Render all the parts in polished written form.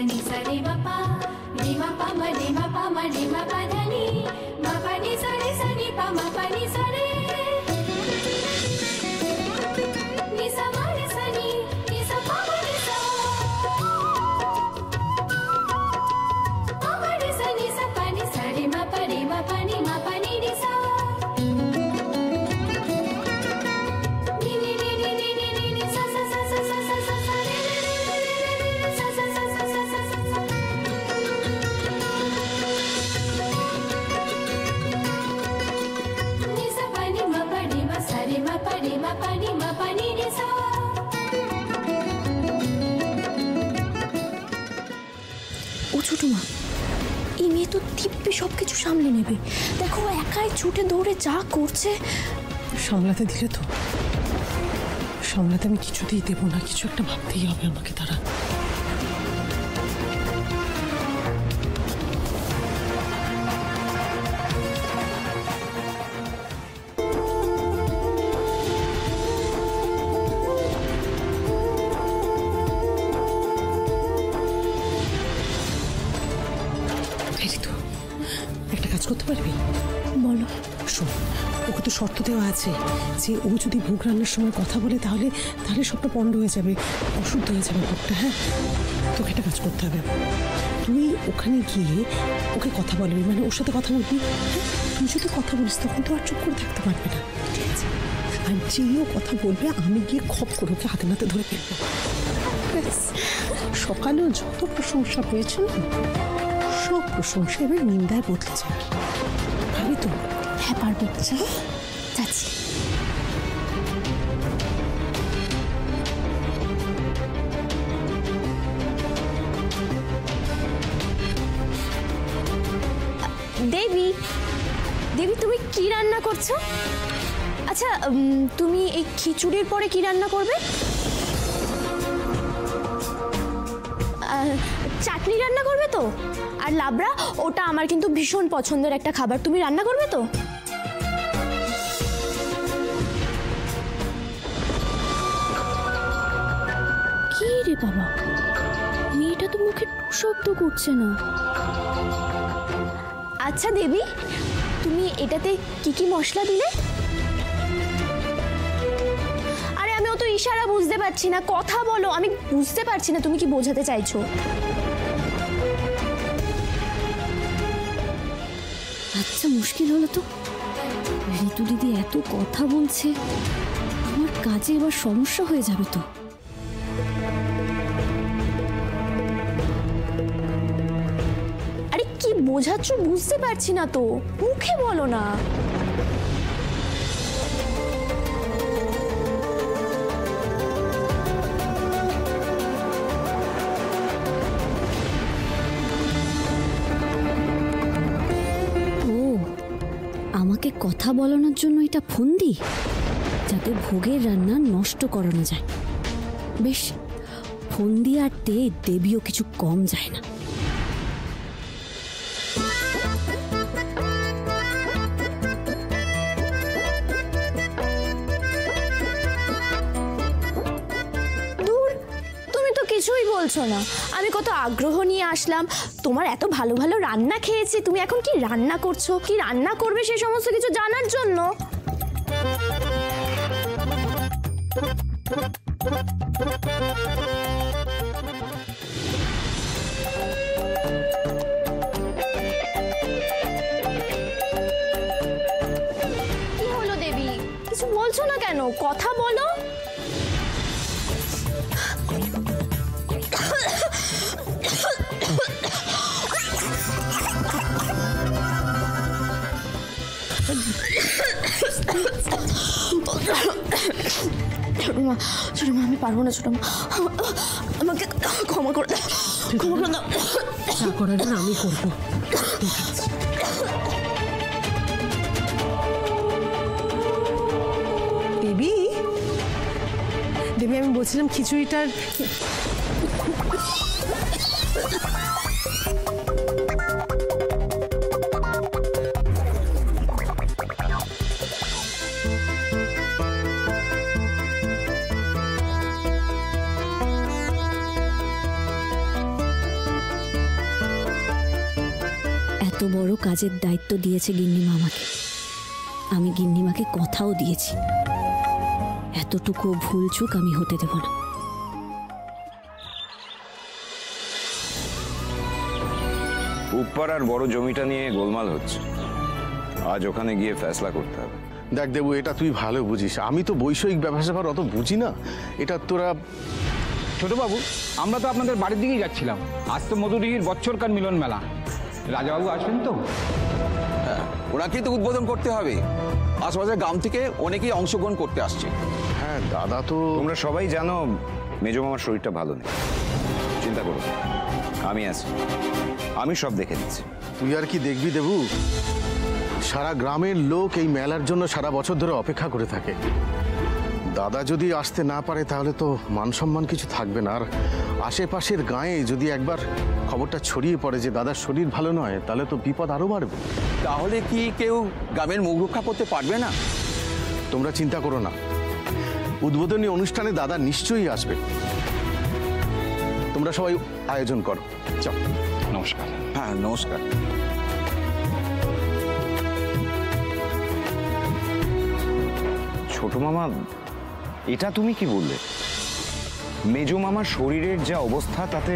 ni sa re ma pa ma re ma pa dha ni ma pa ni sa ni pa ma pa ni sa re ni sa ma re sa ni sa pa ma re sa pa ma re sa re ma pa ni ma pa ni ni sa ছোট মা, এই মেয়ে তো দিব্যি সবকিছু সামলে নেবে। দেখো একাই ছুটে দৌড়ে যা করছে। সামলাতে দিলে তো? সামলাতে আমি কিছুতেই দেবো না, কিছু একটা ভাবতেই হবে আমাকে। তারা একটা কাজ করতে পারবি? বলো। শোন, ওকে তো শর্ত দেওয়া আছে যে ও যদি ভোগ রান্নার সময় কথা বলে তাহলে সবটা পণ্ড হয়ে যাবে, অশুদ্ধ হয়ে যাবে ভোগটা। হ্যাঁ, তোকে একটা কাজ করতে হবে। তুই ওখানে গিয়ে ওকে কথা বলবি, মানে ওর সাথে কথা বলবি। হ্যাঁ, তুই যদি কথা বলিস তখন তো আর চুপ করে থাকতে পারবে না। ঠিক আছে? আর যেও কথা বলবে আমি গিয়ে খপ করে ওকে হাতে নাতে ধরে ফেলবো। সকালেও যত প্রশংসা পেয়েছ না, সব প্রশংসা এবার নিন্দায় বদলে যাবে। ভাবি তো? হ্যাঁ পারবো। চলো যাচ্ছি। দেবী, দেবী তুমি কি রান্না করছো? আচ্ছা, তুমি এই খিচুড়ির পরে কি রান্না করবে? চাটনি রান্না করবে তো? আর লাবড়া, ওটা আমার কিন্তু ভীষণ পছন্দের একটা খাবার, তুমি রান্না করবে তো? কি রে বাবা, মেয়েটা তো মুখে শব্দ করছে না। আচ্ছা দেবী, তুমি এটাতে কি কি মশলা দিলে? আরে আমি অত ইশারা বুঝতে পারছি না, কথা বলো, আমি বুঝতে পারছি না তুমি কি বোঝাতে চাইছো। আচ্ছা মুশকিল হলো তো, ঋতু দিদি এত কথা বলছে, আমার কাজে এবার সমস্যা হয়ে যাবে তো। আরে কি বোঝাচ্ছ বুঝতে পারছি না তো, মুখে বলো না। আমাকে কথা বলানোর জন্য এটা ফন্দি, যাতে ভোগের রান্না নষ্ট করানো যায়। বেশ, ফন্দি আর দেবীও কিছু কম যায় না। দূর, তুমি তো কিছুই বলছো না। আমি কত আগ্রহ নিয়ে আসলাম, তোমার এত ভালো ভালো রান্না খেয়েছি, তুমি এখন কি রান্না করছো, কি রান্না করবে সে সমস্ত কিছু জানার জন্য। কি হলো দেবী, কিছু বলছো না কেন? কথা বলো। ছোট মা, আমি পারবো না। ছোট মা, আমাকে ক্ষমা করে দাও, ক্ষমা করে দাও। যা করার জন্য আমি করবো। দেবী, দেবী আমি বলছিলাম খিচুড়িটার এত বড় কাজের দায়িত্ব দিয়েছে গিন্নিমা আমাকে, আমি গিন্নিমাকে কথাও দিয়েছি এতটুকু ভুল চুক আমি হতে দেব না। উপপাড়ার বড় জমিটা নিয়ে গোলমাল হচ্ছে, আজ ওখানে গিয়ে ফেসলা করতে হবে। দেখ দেবু, এটা তুই ভালো বুঝিস, আমি তো বৈষয়িক ব্যবসা অত বুঝি না। এটা তোরা ছোটবাবু, আমরা তো আপনাদের বাড়ির দিকেই যাচ্ছিলাম। আজ তো মধুদিঘির বছরকার মিলন মেলা, রাজাবাবু আসবেন তো? ওনাকেই তো উদ্বোধন করতে হবে। আশেপাশের গ্রাম থেকে অনেকেই অংশগ্রহণ করতে আসছে। হ্যাঁ দাদা, তো তোমরা সবাই জানো মেজো মামার শরীরটা ভালো নেই, চিন্তা করো, আমি আছি, আমি সব দেখে দিচ্ছি। তুই আর কি দেখবি দেবু, সারা গ্রামের লোক এই মেলার জন্য সারা বছর ধরে অপেক্ষা করে থাকে। দাদা যদি আসতে না পারে তাহলে তো মান সম্মান কিছু থাকবে না। আর আশেপাশের গাঁয়ে যদি একবার খবরটা ছড়িয়ে পড়ে যে দাদার শরীর ভালো নয়, তাহলে তো বিপদ আরো বাড়বে। তাহলে কি কেউ গ্রামের মুখ রক্ষা করতে পারবে না? তোমরা চিন্তা করো না, উদ্বোধনী অনুষ্ঠানে দাদা নিশ্চয়ই আসবে। তোমরা সবাই আয়োজন করো। চল। নমস্কার। হ্যাঁ নমস্কার। ছোট মামা, এটা তুমি কি বললে? মেজো মামার শরীরের যা অবস্থা, তাতে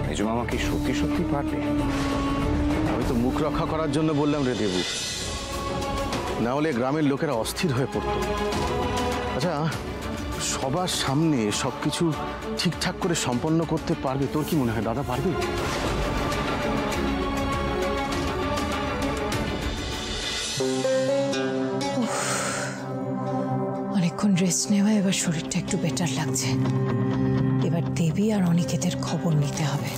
মেজো মামা কি সত্যি সত্যি পারবে? আমি তো মুখ রক্ষা করার জন্য বললাম রে দেবু, না হলে গ্রামের লোকেরা অস্থির হয়ে পড়ত। আচ্ছা, সবার সামনে সবকিছু ঠিকঠাক করে সম্পন্ন করতে পারবে? তোর কি মনে হয় দাদা পারবে? অনেকক্ষণ রেস্ট নেওয়া, এবার শরীরটা একটু বেটার লাগছে। এবার দেবী আর অনিকেতের খবর নিতে হবে।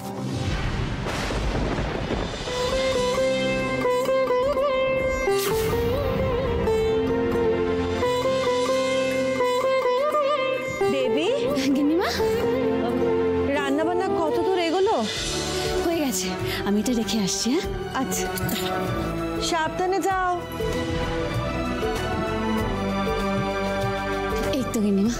দেবী, গিন্নিমা, রান্না বান্না কত দূর এগোলো? হয়ে গেছে, আমি এটা রেখে আসছি। হ্যাঁ, আচ্ছা, সাবধানে যাও। এই তো গিন্নিমা।